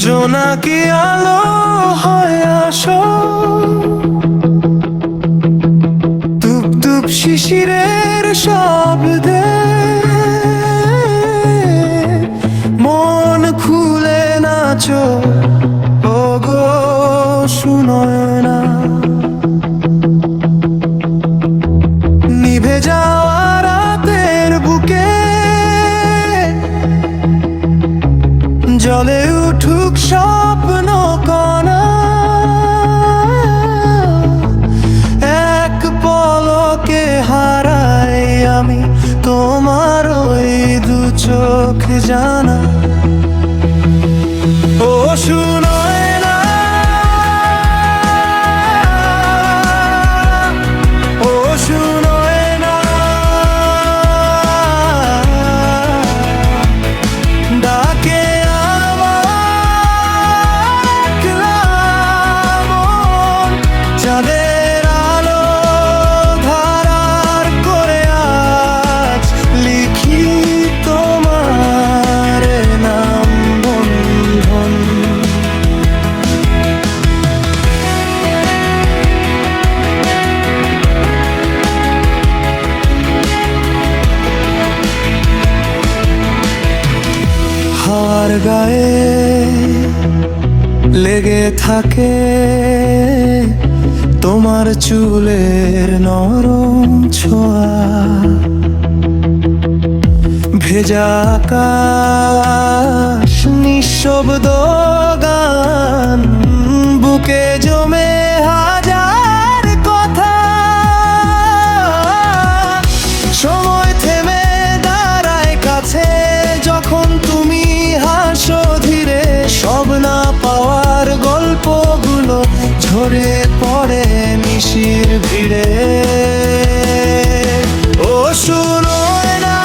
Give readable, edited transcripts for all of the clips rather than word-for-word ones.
জোনাকি আলো হয়ে আসো, ধূপ ধূপ শিশিরের শব্দে মন খুলে নাচো, ওগো শুনোয় না। নিভে যাওয়া রাতের বুকে জলে উঠুক স্বপ্ন কণা, এক পলকে হারাই আমি তোমার ওই দু চোখ জানা। ও শুনোয় না, ও শুনোয় না, ডাকে চাঁদের আলো ধারার করে আজ লিখি তোমার নাম বন্ধন। হাওয়ার গায়ে লেগে থাকে তোমার চুলের নরম ছোঁয়া, ভেজা আকাশ নিঃশব্দ গান, বুকে জমে হাজার কথা। সময় থেমে দাঁড়ায় কাছে যখন তুমি হাসো ধীরে, সব না পাওয়ার গল্পগুলো ঝরে পড়ে নিশির ভিড়ে। ও শুনোয় না,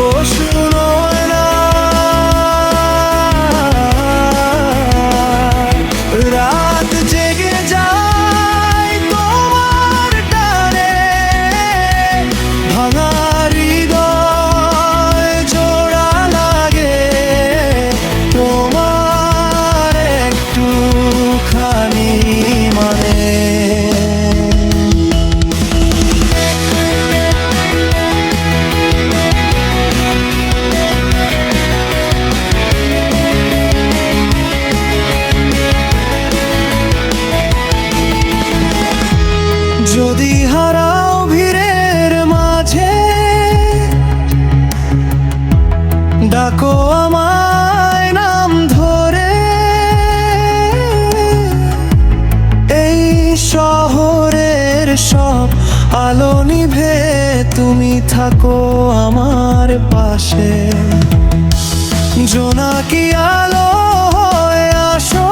ও শুনোয় না, রাত জেগে যায় তোমার টানে, ভাঙা হৃদয় জোড়া লাগে তোমার একটুখানি মানে। যদি হারাও ভিড়ের মাঝে, ডাকো আমায় নাম ধরে, এই শহরের সব আলো নিভে তুমি থাকো আমার পাশে। জোনাকি আলো হয়ে আসো,